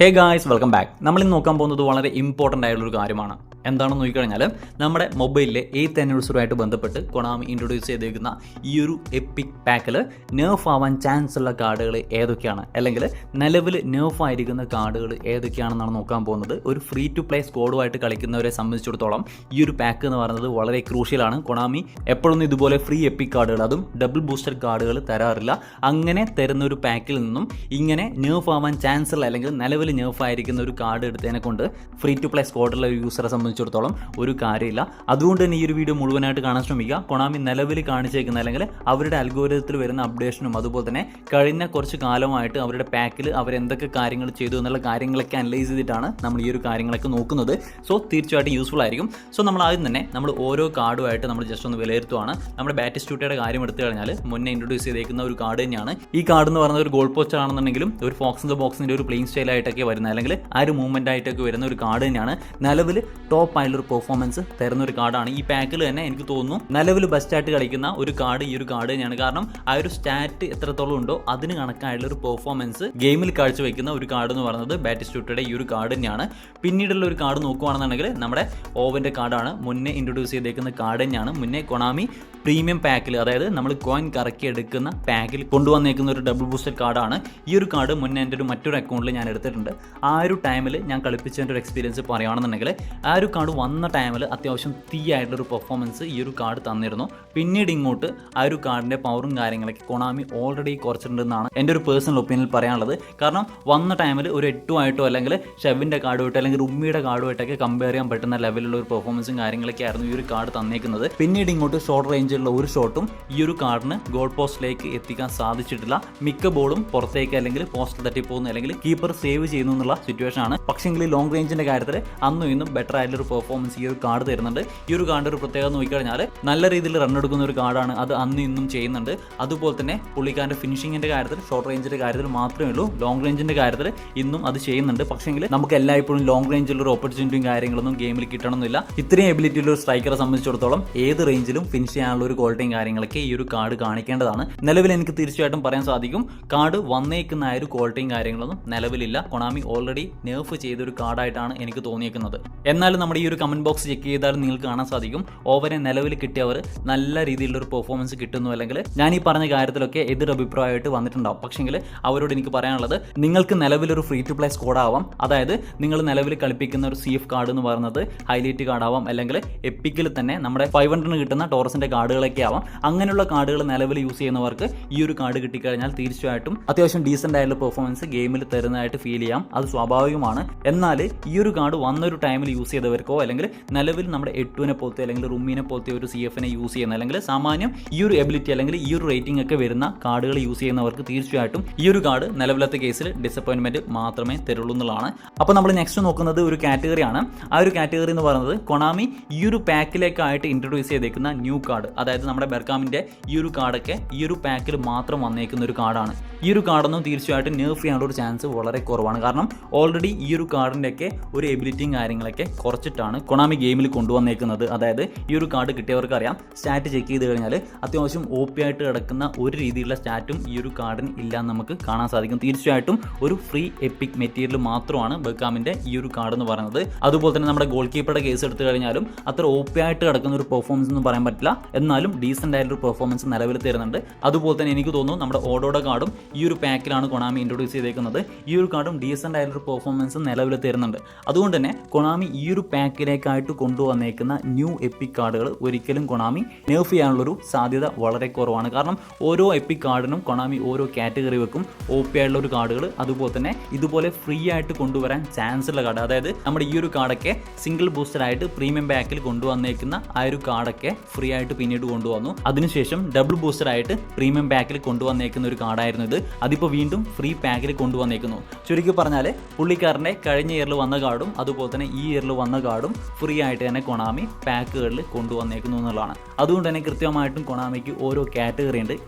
Hey guys, welcome back. നമ്മളിന്ന് നോക്കാൻ പോകുന്നത് വളരെ ഇമ്പോർട്ടൻ്റ് ആയിട്ടുള്ളൊരു കാര്യമാണ്. എന്താണെന്ന് നോക്കിക്കഴിഞ്ഞാൽ നമ്മുടെ മൊബൈലിലെ 8th ആനിവേഴ്സറിയുമായിട്ട് ബന്ധപ്പെട്ട് കൊണാമി ഇൻട്രൊഡ്യൂസ് ചെയ്തേക്കുന്ന ഈ ഒരു എപ്പിക് പാക്കിൽ നെർഫ് ആവാൻ ചാൻസ് ഉള്ള കാർഡുകൾ ഏതൊക്കെയാണ്, അല്ലെങ്കിൽ നിലവിൽ നെർഫ് ആയിരിക്കുന്ന കാർഡുകൾ ഏതൊക്കെയാണെന്നാണ് നോക്കാൻ പോകുന്നത്. ഒരു ഫ്രീ ടു പ്ലേ സ്ക്വാഡുമായിട്ട് കളിക്കുന്നവരെ സംബന്ധിച്ചിടത്തോളം ഈ ഒരു പാക്ക് എന്ന് പറയുന്നത് വളരെ ക്രൂഷ്യലാണ്. കൊണാമി എപ്പോഴൊന്നും ഇതുപോലെ ഫ്രീ എപ്പിക് കാർഡുകൾ, അതും ഡബിൾ ബൂസ്റ്റർ കാർഡുകൾ തരാറില്ല. അങ്ങനെ തരുന്ന ഒരു പാക്കിൽ നിന്നും ഇങ്ങനെ നെർഫ് ആവാൻ ചാൻസ് ഉള്ള അല്ലെങ്കിൽ നിലവിൽ നെർഫ് ആയിരിക്കുന്ന ഒരു കാർഡ് എടുത്തതിനെ കൊണ്ട് ഫ്രീ ടു പ്ലേ സ്ക്വാഡുള്ള ഒരു യൂസറെ സംബന്ധിച്ചിടത്തോളം ഒരു കാര്യമില്ല. അതുകൊണ്ട് തന്നെ ഈ ഒരു വീഡിയോ മുഴുവനായിട്ട് കാണാൻ ശ്രമിക്കുക. കൊണാമി നിലവിൽ കാണിച്ചേക്കുന്ന അല്ലെങ്കിൽ അവരുടെ അൽഗോരിതത്തിൽ വരുന്ന അപ്ഡേഷനും അതുപോലെ തന്നെ കഴിഞ്ഞ കുറച്ച് കാലമായിട്ട് അവരുടെ പാക്കിൽ അവരെന്തൊക്കെ കാര്യങ്ങൾ ചെയ്തു എന്നുള്ള കാര്യങ്ങളൊക്കെ അനലൈസ് ചെയ്തിട്ടാണ് നമ്മൾ ഈ ഒരു കാര്യങ്ങളൊക്കെ നോക്കുന്നത്. സോ തീർച്ചയായിട്ടും യൂസ്ഫുൾ ആയിരിക്കും. സോ നമ്മൾ ആദ്യം തന്നെ നമ്മൾ ഓരോ കാർഡുമായിട്ട് നമ്മൾ ജസ്റ്റ് ഒന്ന് വിലയിരുത്തുവാണ്. നമ്മുടെ ബാറ്റിസ്റ്റൂട്ടയുടെ കാര്യം എടുത്തു കഴിഞ്ഞാൽ മുന്നേ ഇൻട്രൊഡ്യൂസ് ചെയ്തേക്കുന്ന ഒരു കാർഡ് തന്നെയാണ്. ഈ കാർഡ് എന്ന് പറയുന്നത് ഒരു ഗോൾ പോസ്റ്റ് ആണെന്നുണ്ടെങ്കിലും ഒരു ഫോക്സ് ഇൻ ദ ബോക്സിൻ്റെ ഒരു പ്ലെയിൻ സ്റ്റൈലായിട്ടൊക്കെ വരുന്ന അല്ലെങ്കിൽ ആ ഒരു മൂവ്മെൻ്റ് ആയിട്ടൊക്കെ വരുന്ന ഒരു കാർഡ് തന്നെയാണ്. നിലവിൽ ടോപ്പ് ആയിട്ടുള്ളൊരു പെർഫോമൻസ് തരുന്ന ഒരു കാർഡാണ്. ഈ പാക്കിൽ തന്നെ എനിക്ക് തോന്നുന്നു നിലവിൽ ബെസ്റ്റായിട്ട് കളിക്കുന്ന ഒരു കാർഡ് ഈ ഒരു കാർഡ് തന്നെയാണ്. കാരണം ആ ഒരു സ്റ്റാറ്റ് എത്രത്തോളം ഉണ്ടോ അതിന് കണക്കായിട്ടുള്ള ഒരു പെർഫോമൻസ് ഗെയിമിൽ കാഴ്ചവെക്കുന്ന ഒരു കാർഡ് എന്ന് പറയുന്നത് ബാറ്റിസ്റ്റൂട്ടയുടെ ഈ ഒരു കാർഡ് തന്നെയാണ്. പിന്നീടുള്ള ഒരു കാർഡ് നോക്കുകയാണെന്നുണ്ടെങ്കിൽ നമ്മുടെ ഓവൻ്റെ കാർഡാണ്. മുന്നേ ഇൻട്രൊഡ്യൂസ് ചെയ്തേക്കുന്ന കാർഡ് തന്നെയാണ്. മുന്നേ കൊണാമി പ്രീമിയം പാക്കിൽ, അതായത് നമ്മൾ കോയിൻ കറക്കി എടുക്കുന്ന പാക്കിൽ കൊണ്ടുവന്നേക്കുന്ന ഒരു ഡബിൾ ബൂസ്റ്റർ കാർഡാണ്. ഈ ഒരു കാർഡ് മുന്നേ എൻ്റെ മറ്റൊരു അക്കൗണ്ടിൽ ഞാൻ എടുത്തിട്ടുണ്ട്. ആ ഒരു ടൈമിൽ ഞാൻ കളിപ്പിച്ചതിൻ്റെ ഒരു എക്സ്പീരിയൻസ് പറയുകയാണെന്നുണ്ടെങ്കിൽ ആ ഒരു കാർഡ് വന്ന ടൈമിൽ അത്യാവശ്യം തീയായിട്ടുള്ളൊരു പെർഫോമൻസ് ഈ ഒരു കാർഡ് തന്നിരുന്നു. പിന്നീട് ഇങ്ങോട്ട് ആ ഒരു കാർഡിൻ്റെ പവറും കാര്യങ്ങളൊക്കെ കൊണാമി ഓൾറെഡി കുറച്ചിട്ടുണ്ടെന്നാണ് എൻ്റെ ഒരു പേഴ്സണൽ ഒപ്പീനിയനിൽ പറയാനുള്ളത്. കാരണം വന്ന ടൈമിൽ ഒരു 8 അല്ലെങ്കിൽ ഷെവിൻ്റെ കാർഡുമായിട്ടോ അല്ലെങ്കിൽ റുമ്മിയുടെ കാർഡുമായിട്ടൊക്കെ കമ്പയർ ചെയ്യാൻ പറ്റുന്ന ലെവലിലുള്ള ഒരു പെർഫോമൻസും കാര്യങ്ങളൊക്കെ ആയിരുന്നു ഈ ഒരു കാർഡ് തന്നേക്കുന്നത്. പിന്നീട് ഇങ്ങോട്ട് ഷോർട്ട് റേഞ്ചിലുള്ള ഒരു ഷോട്ടും ഈ ഒരു കാർഡിന് ഗോൾ പോസ്റ്റിലേക്ക് എത്തിക്കാൻ സാധിച്ചിട്ടില്ല. മിക്ക ബോളും പുറത്തേക്ക് അല്ലെങ്കിൽ പോസ്റ്റ് തട്ടിപ്പോകുന്നു അല്ലെങ്കിൽ കീപ്പർ സേവ് ചെയ്യുന്നു എന്നുള്ള സിറ്റുവേഷൻ ആണ്. പക്ഷേങ്കിൽ ലോങ് റേഞ്ചിന്റെ കാര്യത്തിൽ അന്നും ഇന്നും ബെറ്റർ ആയിട്ടുള്ള ഒരു പെർഫോമൻസ് ഈ ഒരു കാർഡ് തരുന്നുണ്ട്. ഈ ഒരു കാർഡ് ഒരു പ്രത്യേകത നോക്കിക്കഴിഞ്ഞാൽ നല്ല രീതിയിൽ റൺ എടുക്കുന്ന ഒരു കാർഡാണ്. അത് അന്നും ഇന്നും ചെയ്യുന്നുണ്ട്. അതുപോലെ തന്നെ പുള്ളിക്കാരൻ്റെ ഫിനിഷിങ്ങിന്റെ കാര്യത്തിൽ ഷോർട്ട് റേഞ്ചിന്റെ കാര്യത്തിൽ മാത്രമേ ഉള്ളൂ. ലോങ് റേഞ്ചിന്റെ കാര്യത്തിൽ ഇന്നും അത് ചെയ്യുന്നുണ്ട്. പക്ഷേങ്കിൽ നമുക്ക് എല്ലായ്പ്പോഴും ലോങ് റേഞ്ചിലുള്ള ഒരു ഓപ്പർച്യൂണിറ്റിയും കാര്യങ്ങളൊന്നും ഗെയിമിൽ കിട്ടണമെന്നില്ല. ഇത്രയും എബിലിറ്റി ഉള്ള ഒരു സ്ട്രൈക്കറെ സംബന്ധിച്ചിടത്തോളം ഏത് റേഞ്ചിലും ഫിനിഷ് ചെയ്യാനുള്ള ഒരു ക്വാളിറ്റിയും കാര്യങ്ങളൊക്കെ ഈ ഒരു കാർഡ് കാണിക്കേണ്ടതാണ്. നിലവിൽ എനിക്ക് തീർച്ചയായിട്ടും പറയാൻ സാധിക്കും കാർഡ് വന്നേക്കുന്ന ആ ഒരു ക്വാളിറ്റിയും കാര്യങ്ങളൊന്നും നിലവിലില്ല. കൊണാമി ഓൾറെഡി നെർഫ് ചെയ്തൊരു കാർഡായിട്ടാണ് എനിക്ക് തോന്നിയേക്കുന്നത്. എന്നാലും നമ്മുടെ ഈ ഒരു കമന്റ് ബോക്സ് ചെക്ക് ചെയ്താൽ നിങ്ങൾക്ക് കാണാൻ സാധിക്കും ഓവരെ നിലവിൽ കിട്ടിയവർ നല്ല രീതിയിലുള്ള ഒരു പെർഫോമൻസ് കിട്ടുന്നു, അല്ലെങ്കിൽ ഞാൻ ഈ പറഞ്ഞ കാര്യത്തിലൊക്കെ എതിർ അഭിപ്രായമായിട്ട് വന്നിട്ടുണ്ടാവും. പക്ഷേങ്കിൽ അവരോട് എനിക്ക് പറയാനുള്ളത്, നിങ്ങൾക്ക് നിലവിലൊരു ഫ്രീ ടു പ്ലേ സ്ക്വാഡ് ആവാം. അതായത് നിങ്ങൾ നിലവിൽ കളിപ്പിക്കുന്ന ഒരു CF കാർഡ് എന്ന് പറയുന്നത് ഹൈലൈറ്റ് കാർഡ് ആവാം, അല്ലെങ്കിൽ എപ്പിക്കിൽ തന്നെ നമ്മുടെ 500 കിട്ടുന്ന ടോറസിന്റെ കാർഡുകളൊക്കെ ആവാം. അങ്ങനെയുള്ള കാർഡുകൾ നിലവിൽ യൂസ് ചെയ്യുന്നവർക്ക് ഈ ഒരു കാർഡ് കിട്ടിക്കഴിഞ്ഞാൽ തീർച്ചയായിട്ടും അത്യാവശ്യം ഡീസൻ്റ് ആയിട്ടുള്ള പെർഫോമൻസ് ഗെയിമിൽ തരുന്നതായിട്ട് ഫീൽ ചെയ്യാം. അത് സ്വാഭാവികമാണ്. എന്നാൽ ഈ ഒരു കാർഡ് വന്നൊരു ടൈമിൽ യൂസ് ചെയ്തവർക്കോ അല്ലെങ്കിൽ നിലവിൽ നമ്മുടെ 8നെ പോലത്തെ അല്ലെങ്കിൽ റുമ്മിനെ പോലത്തെ ഒരു CFനെ യൂസ് ചെയ്യുന്ന അല്ലെങ്കിൽ സാമാന്യം ഈ ഒരു എബിലിറ്റി അല്ലെങ്കിൽ ഈ ഒരു റേറ്റിംഗ് ഒക്കെ വരുന്ന കാർഡുകൾ യൂസ് ചെയ്യുന്നവർക്ക് തീർച്ചയായിട്ടും ഈ ഒരു കാർഡ് നിലവിലത്തെ കേസിൽ ഡിസപ്പോയിൻമെന്റ് മാത്രമേ തരുള്ളൂ എന്നുള്ളതാണ്. അപ്പോൾ നമ്മൾ നെക്സ്റ്റ് നോക്കുന്നത് ഒരു കാറ്റഗറിയാണ്. ആ ഒരു കാറ്റഗറി എന്ന് പറയുന്നത് കൊണാമി ഈ ഒരു പാക്കിലേക്കായിട്ട് ഇൻട്രൊഡ്യൂസ് ചെയ്തേക്കുന്ന ന്യൂ കാർഡ്, അതായത് നമ്മുടെ ബെർക്കാമിൻ്റെ ഈ ഒരു കാർഡൊക്കെ ഈ ഒരു പാക്കിൽ മാത്രം വന്നേക്കുന്ന ഒരു കാർഡാണ്. ഈ ഒരു കാർഡൊന്നും തീർച്ചയായിട്ടും നെർഫ് ചെയ്യാനുള്ള ഒരു ചാൻസ് വളരെ കുറവാണ്. കാരണം ഓൾറെഡി ഈ ഒരു കാർഡിൻ്റെയൊക്കെ ഒരു എബിലിറ്റിയും കാര്യങ്ങളൊക്കെ കുറച്ചിട്ടാണ് കൊണാമി ഗെയിമിൽ കൊണ്ടുവന്നേക്കുന്നത്. അതായത് ഈ ഒരു കാർഡ് കിട്ടിയവർക്ക് അറിയാം, സ്റ്റാറ്റ് ചെക്ക് ചെയ്ത് കഴിഞ്ഞാൽ അത്യാവശ്യം OP ആയിട്ട് കിടക്കുന്ന ഒരു രീതിയിലുള്ള സ്റ്റാറ്റും ഈ ഒരു കാർഡിന് ഇല്ലാന്ന് നമുക്ക് കാണാൻ സാധിക്കും. തീർച്ചയായിട്ടും ഒരു ഫ്രീ എപ്പിക് മെറ്റീരിയൽ മാത്രമാണ് ബെർക്കാമിൻ്റെ ഈ ഒരു കാർഡ് എന്ന് പറയുന്നത്. അതുപോലെ തന്നെ നമ്മുടെ ഗോൾ കീപ്പറുടെ കേസ് എടുത്തു കഴിഞ്ഞാലും അത്ര OP ആയിട്ട് കിടക്കുന്ന ഒരു പെർഫോമൻസ് ഒന്നും പറയാൻ പറ്റില്ല. എന്നാലും ഡീസൻ്റ് ആയിട്ടൊരു പെർഫോമൻസ് നിലവിൽ തരുന്നുണ്ട്. അതുപോലെ തന്നെ എനിക്ക് തോന്നുന്നു നമ്മുടെ ഓഡോയുടെ കാർഡും ഈ ഒരു പാക്കിലാണ് കൊണാമി ഇൻട്രൊഡ്യൂസ് ചെയ്തേക്കുന്നത്. ഈ ഒരു കാർഡും ഡീസൻ്റ് ആയിട്ടൊരു പെർഫോമൻസ് നിലവിൽ തരുന്നുണ്ട്. അതുകൊണ്ട് തന്നെ കൊണാമി ഈ ഒരു പാക്കിലേക്കായിട്ട് കൊണ്ടുവന്നേക്കുന്ന ന്യൂ എപ്പിക് കാർഡുകൾ ഒരിക്കലും കൊണാമി നെർഫ് ചെയ്യാനുള്ളൊരു സാധ്യത വളരെ കുറവാണ്. കാരണം ഓരോ എപ്പിക് കാർഡിനും കൊണാമി ഓരോ കാറ്റഗറി വെക്കും. OP ആയിട്ടുള്ള ഒരു കാർഡുകൾ, അതുപോലെ തന്നെ ഇതുപോലെ ഫ്രീ ആയിട്ട് കൊണ്ടുവരാൻ ചാൻസ് ഉള്ള കാർഡ്, അതായത് നമ്മുടെ ഈ ഒരു കാർഡൊക്കെ സിംഗിൾ ബൂസ്റ്റർ ആയിട്ട് പ്രീമിയം പാക്കിൽ കൊണ്ടുവന്നേക്കുന്ന ആ ഒരു കാർഡൊക്കെ ഫ്രീ ആയിട്ട് പിന്നീട് കൊണ്ടുവന്നു. അതിനുശേഷം ഡബിൾ ബൂസ്റ്റർ ആയിട്ട് പ്രീമിയം പാക്കിൽ കൊണ്ടുവന്നേക്കുന്ന ഒരു കാർഡായിരുന്നു ഇത്. അതിപ്പോൾ വീണ്ടും ഫ്രീ പാക്കിൽ കൊണ്ടുവന്നേക്കുന്നു. ചുരുക്കി പറഞ്ഞാൽ പുള്ളിക്കാരൻ്റെ കഴിഞ്ഞ ഇയറിൽ വന്ന കാർഡും അതുപോലെ തന്നെ ഈ ഇയറിൽ വന്ന കാർഡും ഫ്രീ ആയിട്ട് തന്നെ കൊണാമി പാക്കുകളിൽ കൊണ്ടുവന്നേക്കുന്നു എന്നുള്ളതാണ്. അതുകൊണ്ട് തന്നെ കൃത്യമായിട്ടും കൊണാമിക്ക് ഓരോ കാറ്റഗറി ഉണ്ട്.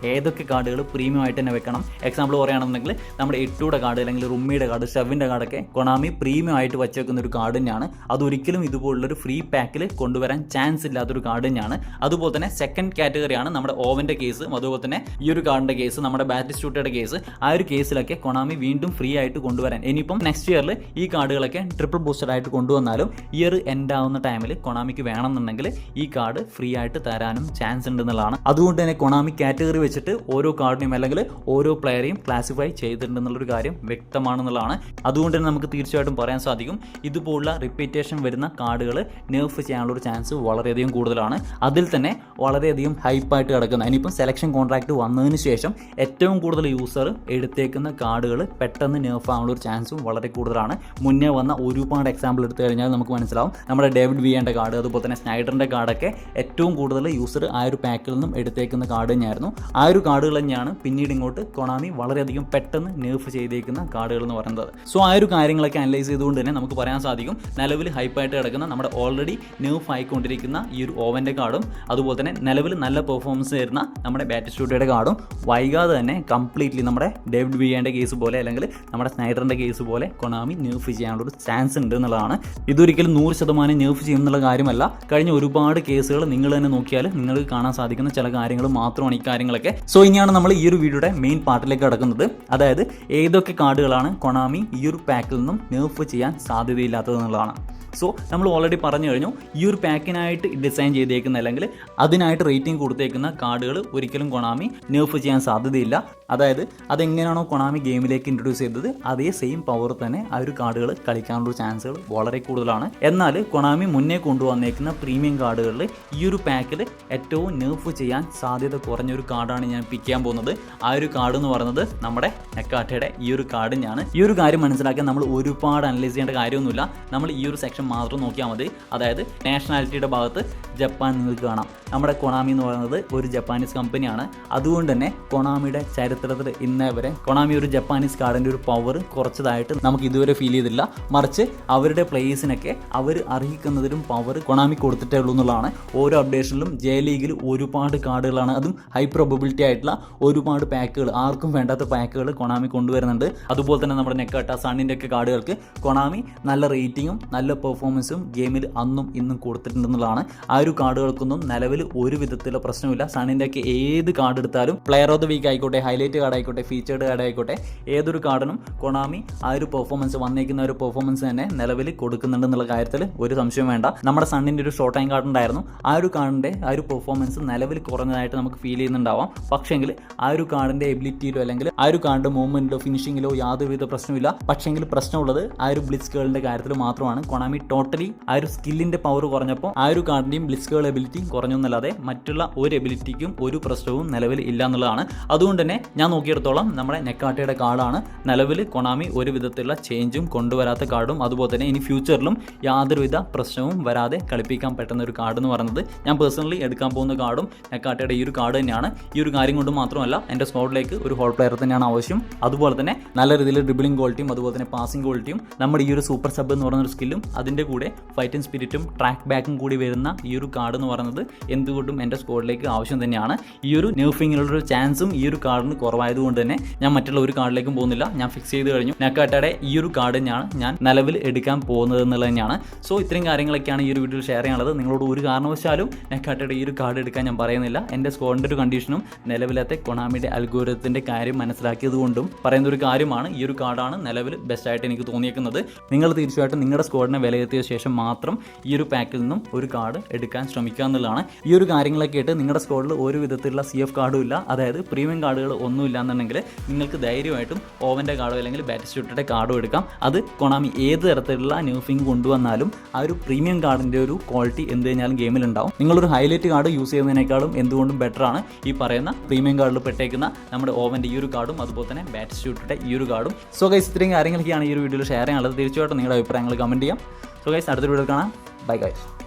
ഏതൊക്കെ കാർഡുകൾ പ്രീമിയം ആയിട്ട് തന്നെ വെക്കണം. എക്സാമ്പിൾ പറയുകയാണെന്നുണ്ടെങ്കിൽ നമ്മുടെ എട്ടുയുടെ കാർഡ് അല്ലെങ്കിൽ റുമ്മിയുടെ കാർഡ്, ഷെവിൻ്റെ കാർഡൊക്കെ കൊണാമി പ്രീമിയം ആയിട്ട് വെച്ചേക്കുന്ന ഒരു കാർഡ് തന്നെയാണ്. അതൊരിക്കലും ഇതുപോലുള്ളൊരു ഫ്രീ പാക്കിൽ കൊണ്ടുവരാൻ ചാൻസ് ഇല്ലാത്തൊരു കാർഡ് തന്നെയാണ്. അതുപോലെ തന്നെ സെക്കൻഡ് കാറ്റഗറിയാണ് നമ്മുടെ ഓവൻ്റെ കേസ്, അതുപോലെ തന്നെ ഈ ഒരു കാർഡിൻ്റെ കേസ്, നമ്മുടെ ബാറ്റിസ്റ്റൂട്ടയുടെ കേസ്. ആ ഒരു കേസിലൊക്കെ കൊണാമി വീണ്ടും ഫ്രീ ആയിട്ട് കൊണ്ടുവരാൻ ഇനിയിപ്പം നെക്സ്റ്റ് ഇയറിൽ ഈ കാർഡുകളൊക്കെ ട്രിപ്പിൾ ബൂസ്റ്റഡ് ആയിട്ട് കൊണ്ടുവന്നാലും ഇയർ എൻഡ് ആവുന്ന ടൈമിൽ കൊണാമിക്ക് വേണമെന്നുണ്ടെങ്കിൽ ഈ കാർഡ് ഫ്രീ ആയിട്ട് തരാനും ചാൻസ് ഉണ്ടെന്നുള്ളതാണ്. അതുകൊണ്ട് തന്നെ കൊണാമി കാറ്റഗറി വെച്ചിട്ട് ഓരോ കാർഡിനെയും അല്ലെങ്കിൽ ഓരോ പ്ലെയറെയും ക്ലാസിഫൈ ചെയ്തിട്ടുണ്ടെന്നുള്ളൊരു കാര്യം വ്യക്തമാണെന്നുള്ളതാണ്. അതുകൊണ്ട് തന്നെ നമുക്ക് തീർച്ചയായിട്ടും പറയാൻ സാധിക്കും ഇതുപോലുള്ള റിപ്പീറ്റേഷൻ വരുന്ന കാർഡുകൾ നെർഫ് ചെയ്യാനുള്ള ഒരു ചാൻസ് വളരെയധികം കൂടുതലാണ്. അതിൽ തന്നെ വളരെയധികം ഹൈപ്പായിട്ട് കിടക്കുന്ന ഇനിയിപ്പം സെലക്ഷൻ കോൺട്രാക്ട് വന്നതിന് ശേഷം ഏറ്റവും കൂടുതൽ യൂസർ എടുത്തേക്കുന്ന കാർഡുകൾ പെട്ടെന്ന് നെർഫ് ആവാനുള്ള ഒരു ചാൻസും വളരെ കൂടുതലാണ്. മുന്നേ വന്ന ഒരുപാട് എക്സാമ്പിൾ എടുത്തു കഴിഞ്ഞാൽ നമുക്ക് മനസ്സിലാവും. നമ്മുടെ ഡേവിഡ് വിയൻ്റെ കാർഡ്, അതുപോലെ തന്നെ സ്നൈഡറിൻ്റെ കാർഡൊക്കെ ഏറ്റവും കൂടുതൽ യൂസർ ആ ഒരു പാക്കിൽ നിന്നും എടുത്തേക്കുന്ന കാർഡ് തന്നെയായിരുന്നു. ആ ഒരു കാർഡുകൾ തന്നെയാണ് പിന്നീട് ഇങ്ങോട്ട് കൊണാമി വളരെയധികം പെട്ടെന്ന് നെർഫ് ചെയ്തേക്കുന്ന കാർഡുകൾ എന്ന് പറയുന്നത്. സോ ആ ഒരു കാര്യങ്ങളൊക്കെ അനലൈസ് ചെയ്തുകൊണ്ട് തന്നെ നമുക്ക് പറയാൻ സാധിക്കും നിലവിൽ ഹൈപ്പായിട്ട് കിടക്കുന്ന നമ്മുടെ ഓൾറെഡി നെർഫ് ആയിക്കൊണ്ടിരിക്കുന്ന ഈ ഒരു ഓവൻ്റെ കാർഡും അതുപോലെ തന്നെ നിലവിൽ നല്ല പെർഫോമൻസ് തരുന്ന നമ്മുടെ ബാറ്റിസ്റ്റൂട്ടയുടെ കാർഡും വൈകാതെ തന്നെ കംപ്ലീറ്റ്ലി നമ്മുടെ ഡേവിഡ് വിയൻ്റെ കേസ് പോലെ അല്ലെങ്കിൽ നമ്മുടെ സ്നൈഡറിൻ്റെ കേസ് പോലെ കൊണാമി നെർഫ് ചെയ്യാനുള്ള ഒരു ചാൻസ് ഉണ്ട് എന്നുള്ളതാണ്. ഇതൊരിക്കലും 100% നെർഫ് ചെയ്യുന്നുള്ള കാര്യമല്ല. കഴിഞ്ഞ ഒരുപാട് കേസുകൾ നിങ്ങൾ തന്നെ നോക്കിയാൽ നിങ്ങൾക്ക് കാണാൻ സാധിക്കുന്ന ചില കാര്യങ്ങൾ മാത്രമാണ് ഈ കാര്യങ്ങളൊക്കെ. സോ ഇനിയാണ് നമ്മൾ ഈ ഒരു വീഡിയോയുടെ മെയിൻ പാർട്ടിലേക്ക് കടക്കുന്നത്. അതായത് ഏതൊക്കെ കാർഡുകളാണ് കൊണാമി ഈ ഒരു പാക്കിൽ നിന്നും നെർഫ് ചെയ്യാൻ സാധ്യതയില്ലാത്തതെന്നുള്ളതാണ്. സോ നമ്മൾ ഓൾറെഡി പറഞ്ഞു കഴിഞ്ഞു ഈ ഒരു പാക്കിനായിട്ട് ഡിസൈൻ ചെയ്തേക്കുന്ന അല്ലെങ്കിൽ അതിനായിട്ട് റേറ്റിംഗ് കൊടുത്തേക്കുന്ന കാർഡുകൾ ഒരിക്കലും കൊണാമി നെർഫ് ചെയ്യാൻ സാധ്യതയില്ല. അതായത് അതെങ്ങനെയാണോ കൊണാമി ഗെയിമിലേക്ക് ഇൻട്രൊഡ്യൂസ് ചെയ്തത് അതേ സെയിം പവർ തന്നെ ആ ഒരു കാർഡുകൾ കളിക്കാനുള്ള ചാൻസുകൾ വളരെ കൂടുതലാണ്. എന്നാൽ കൊണാമി മുന്നേ കൊണ്ടുവന്നേക്കുന്ന പ്രീമിയം കാർഡുകളിൽ ഈ ഒരു പാക്കിൽ ഏറ്റവും നെർഫ് ചെയ്യാൻ സാധ്യത കുറഞ്ഞൊരു കാർഡാണ് ഞാൻ പിക്ക് ചെയ്യാൻ പോകുന്നത്. ആ ഒരു കാർഡ് എന്ന് പറയുന്നത് നമ്മുടെ നെക്കാട്ടയുടെ ഈ ഒരു കാർഡ് തന്നെയാണ്. ഈ ഒരു കാര്യം മനസ്സിലാക്കാൻ നമ്മൾ ഒരുപാട് അനലൈസ് ചെയ്യേണ്ട കാര്യമൊന്നുമില്ല. നമ്മൾ ഈ ഒരു സെക്ഷൻ മാത്രം നോക്കിയാൽ മതി. അതായത് നാഷണാലിറ്റിയുടെ ഭാഗത്ത് ജപ്പാൻ നിങ്ങൾക്ക് കാണാം. നമ്മുടെ കൊണാമി എന്ന് പറയുന്നത് ഒരു ജപ്പാനീസ് കമ്പനിയാണ്. അതുകൊണ്ട് തന്നെ കൊണാമിയുടെ ചരിത്രത്തിൽ ഇന്നേ വരെ കൊണാമി ഒരു ജപ്പാനീസ് കാർഡിൻ്റെ ഒരു പവർ കുറച്ചതായിട്ട് നമുക്ക് ഇതുവരെ ഫീൽ ചെയ്തില്ല. മറിച്ച് അവരുടെ പ്ലേയേഴ്സിനൊക്കെ അവർ അർഹിക്കുന്നതിലും പവർ കൊണാമി കൊടുത്തിട്ടേ ഉള്ളൂ എന്നുള്ളതാണ്. ഓരോ അപ്ഡേഷനിലും ജെ ലീഗിൽ ഒരുപാട് കാർഡുകളാണ്, അതും ഹൈ പ്രോബബിലിറ്റി ആയിട്ടുള്ള ഒരുപാട് പാക്കുകൾ, ആർക്കും വേണ്ടാത്ത പാക്കുകൾ കൊണാമി കൊണ്ടുവരുന്നുണ്ട്. അതുപോലെ തന്നെ നമ്മുടെ നെക്കാട്ട സണ്ണിൻ്റെ ഒക്കെ കാർഡുകൾക്ക് കൊണാമി നല്ല റേറ്റിങ്ങും നല്ല പെർഫോമൻസും ഗെയിമിൽ അന്നും ഇന്നും കൊടുത്തിട്ടുണ്ടെന്നുള്ളതാണ്. ആ ഒരു കാർഡുകൾക്കൊന്നും നിലവിൽ ഒരു വിധത്തിലുള്ള പ്രശ്നമില്ല. സണ്ണിൻ്റെ ഒക്കെ ഏത് കാർഡ് എടുത്താലും പ്ലെയർ ഓഫ് ദ വീക്ക് ആയിക്കോട്ടെ, ഹൈലൈറ്റ് കാർഡ് ആയിക്കോട്ടെ, ഫീച്ചേർഡ് കാർഡ് ആയിക്കോട്ടെ, ഏതൊരു കാർഡിനും കൊണാമി ആ ഒരു പെർഫോമൻസ് വന്നേക്കുന്ന ഒരു പെർഫോമൻസ് തന്നെ നിലവിൽ കൊടുക്കുന്നുണ്ടെന്നുള്ള കാര്യത്തിൽ ഒരു സംശയം വേണ്ട. നമ്മുടെ സണ്ണിൻ്റെ ഒരു ഷോർട്ട് ടൈം കാർഡ് ഉണ്ടായിരുന്നു. ആ ഒരു കാർഡിൻ്റെ ആ ഒരു പെർഫോമൻസ് നിലവിൽ കുറഞ്ഞതായിട്ട് നമുക്ക് ഫീൽ ചെയ്യുന്നുണ്ടാവാം. പക്ഷേങ്കിൽ ആ ഒരു കാർഡിൻ്റെ എബിലിറ്റിയിലോ അല്ലെങ്കിൽ ആ ഒരു കാർഡിൻ്റെ മൂവ്മെൻറ്റിലോ ഫിനിഷിങ്ങിലോ യാതൊരുവിധ പ്രശ്നമില്ല. പക്ഷേങ്കിൽ പ്രശ്നമുള്ളത് ആ ഒരു ബ്ലിറ്റ്സ് കേളിൻ്റെ കാര്യത്തിൽ മാത്രമാണ്. കൊണാമി ടോട്ടലി ആ ഒരു സ്കില്ലിൻ്റെ പവർ കുറഞ്ഞപ്പോൾ ആ ഒരു കാർഡിൻ്റെയും ബ്ലിറ്റ്സ് കേൾ എബിലിറ്റി കുറഞ്ഞു എന്നല്ലാതെ മറ്റുള്ള ഒരു എബിലിറ്റിക്കും ഒരു പ്രശ്നവും നിലവിൽ ഇല്ല എന്നുള്ളതാണ്. അതുകൊണ്ട് തന്നെ ഞാൻ നോക്കിയെടുത്തോളം നമ്മുടെ നെക്കാട്ടയുടെ കാർഡാണ് നിലവിൽ കൊണാമി ഒരു വിധത്തിലുള്ള ചേഞ്ചും കൊണ്ടുവരാത്ത കാർഡും അതുപോലെ തന്നെ ഇനി ഫ്യൂച്ചറിലും യാതൊരുവിധ പ്രശ്നവും വരാതെ കളിപ്പിക്കാൻ പറ്റുന്ന ഒരു കാർഡ് എന്ന് പറയുന്നത് ഞാൻ പേഴ്സണലി എടുക്കാൻ പോകുന്ന കാർഡും നെക്കാട്ടയുടെ ഈ ഒരു കാർഡ് തന്നെയാണ്. ഈ ഒരു കാര്യം കൊണ്ട് മാത്രമല്ല എൻ്റെ സ്ക്വാഡിലേക്ക് ഒരു ഹോൾ പ്ലെയർ തന്നെയാണ് ആവശ്യം. അതുപോലെ തന്നെ നല്ല രീതിയിൽ ഡ്രിബിളിംഗ് ക്വാളിറ്റിയും അതുപോലെ തന്നെ പാസിംഗ് ക്വാളിറ്റിയും നമ്മുടെ ഈ ഒരു സൂപ്പർ സബ് എന്ന് പറയുന്ന ഒരു സ്കില്ലും അതിൻ്റെ കൂടെ ഫൈറ്റിംഗ് സ്പിരിറ്റും ട്രാക്ക് ബാക്കും കൂടി വരുന്ന ഈ ഒരു കാർഡ് എന്ന് പറയുന്നത് എന്തുകൊണ്ടും എൻ്റെ സ്ക്വാഡിലേക്ക് ആവശ്യം തന്നെയാണ്. ഈ ഒരു നെർഫിങ്ങിലുള്ളൊരു ചാൻസും ഈ ഒരു കാർഡിന് കുറവായതുകൊണ്ട് തന്നെ ഞാൻ മറ്റുള്ള ഒരു കാർഡിലേക്കും പോകുന്നില്ല. ഞാൻ ഫിക്സ് ചെയ്ത് കഴിഞ്ഞു. നെക്കാട്ടയുടെ ഈ ഒരു കാർഡ് തന്നെയാണ് ഞാൻ നിലവിൽ എടുക്കാൻ പോകുന്നത് എന്നുള്ളത് തന്നെയാണ്. സോ ഇത്രയും കാര്യങ്ങളൊക്കെയാണ് ഈ ഒരു വീഡിയോയിൽ ഷെയർ ചെയ്യാനുള്ളത്. നിങ്ങളോട് ഒരു കാരണവശാലും നെക്കാട്ടയുടെ ഈ ഒരു കാർഡ് എടുക്കാൻ ഞാൻ പറയുന്നില്ല. എൻ്റെ സ്ക്വാഡിൻ്റെ ഒരു കണ്ടീഷനും നിലവിലത്തെ കൊണാമിയുടെ അൽഗോരിതത്തിൻ്റെ കാര്യം മനസ്സിലാക്കിയത് കൊണ്ടും പറയുന്ന ഒരു കാര്യമാണ്. ഈ ഒരു കാർഡാണ് നിലവിൽ ബെസ്റ്റായിട്ട് എനിക്ക് തോന്നിയേക്കുന്നത്. നിങ്ങൾ തീർച്ചയായിട്ടും നിങ്ങളുടെ സ്ക്വാഡിനെ വിലയിരുത്തിയ ശേഷം മാത്രം ഈ ഒരു പാക്കിൽ നിന്നും ഒരു കാർഡ് എടുക്കാൻ ശ്രമിക്കുക എന്നുള്ളതാണ്. ഈ ഒരു കാര്യങ്ങളൊക്കെ ആയിട്ട് നിങ്ങളുടെ സ്ക്വാഡിൽ ഒരു വിധത്തിലുള്ള CF കാർഡും ഇല്ല, അതായത് പ്രീമിയം കാർഡുകൾ ഒന്നും ഇല്ല എന്നുണ്ടെങ്കിൽ നിങ്ങൾക്ക് ധൈര്യമായിട്ടും ഓവൻ്റെ കാർഡോ അല്ലെങ്കിൽ ബാറ്റിസ്റ്റൂട്ടയുടെ കാർഡോ എടുക്കാം. അത് കൊണാമി ഏത് തരത്തിലുള്ള നെർഫിംഗ് കൊണ്ടുവന്നാലും ആ ഒരു പ്രീമിയം കാർഡിൻ്റെ ഒരു ക്വാളിറ്റി എന്ത് കഴിഞ്ഞാലും ഗെയിമിലുണ്ടാവും. നിങ്ങളൊരു ഹൈലൈറ്റ് കാർഡ് യൂസ് ചെയ്യുന്നതിനേക്കാളും എന്തുകൊണ്ടും ബെറ്ററാണ് ഈ പറയുന്ന പ്രീമിയം കാർഡിൽ പെട്ടേക്കുന്ന നമ്മുടെ ഓവൻ്റെ ഈ ഒരു കാർഡും അതുപോലെ തന്നെ ബാറ്റിസ്റ്റൂട്ടയുടെ ഈ ഒരു കാർഡും. സോ ഗൈസ് ഇത്രയും കാര്യങ്ങളൊക്കെയാണ് ഈ ഒരു വീഡിയോയിൽ ഷെയർ ചെയ്യാനുള്ളത്. തീർച്ചയായിട്ടും നിങ്ങളുടെ അഭിപ്രായങ്ങൾ കമൻറ്റ് ചെയ്യാം. സോ ഗൈസ് അടുത്തൊരു വീഡിയോ കാണാം. Bye guys.